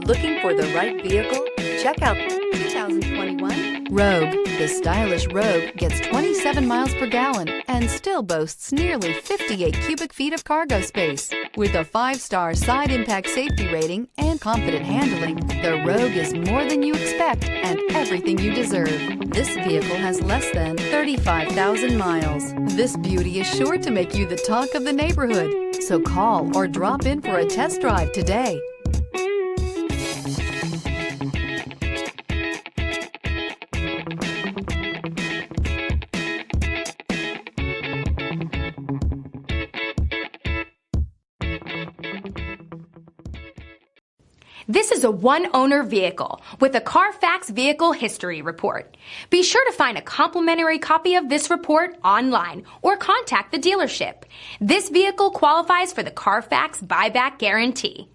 Looking for the right vehicle? Check out the 2021 Rogue. The stylish Rogue gets 27 miles per gallon and still boasts nearly 58 cubic feet of cargo space. With a 5-star side impact safety rating and confident handling, the Rogue is more than you expect and everything you deserve. This vehicle has less than 35,000 miles. This beauty is sure to make you the talk of the neighborhood. So call or drop in for a test drive today. This is a one-owner vehicle with a Carfax Vehicle History Report. Be sure to find a complimentary copy of this report online or contact the dealership. This vehicle qualifies for the Carfax Buyback Guarantee.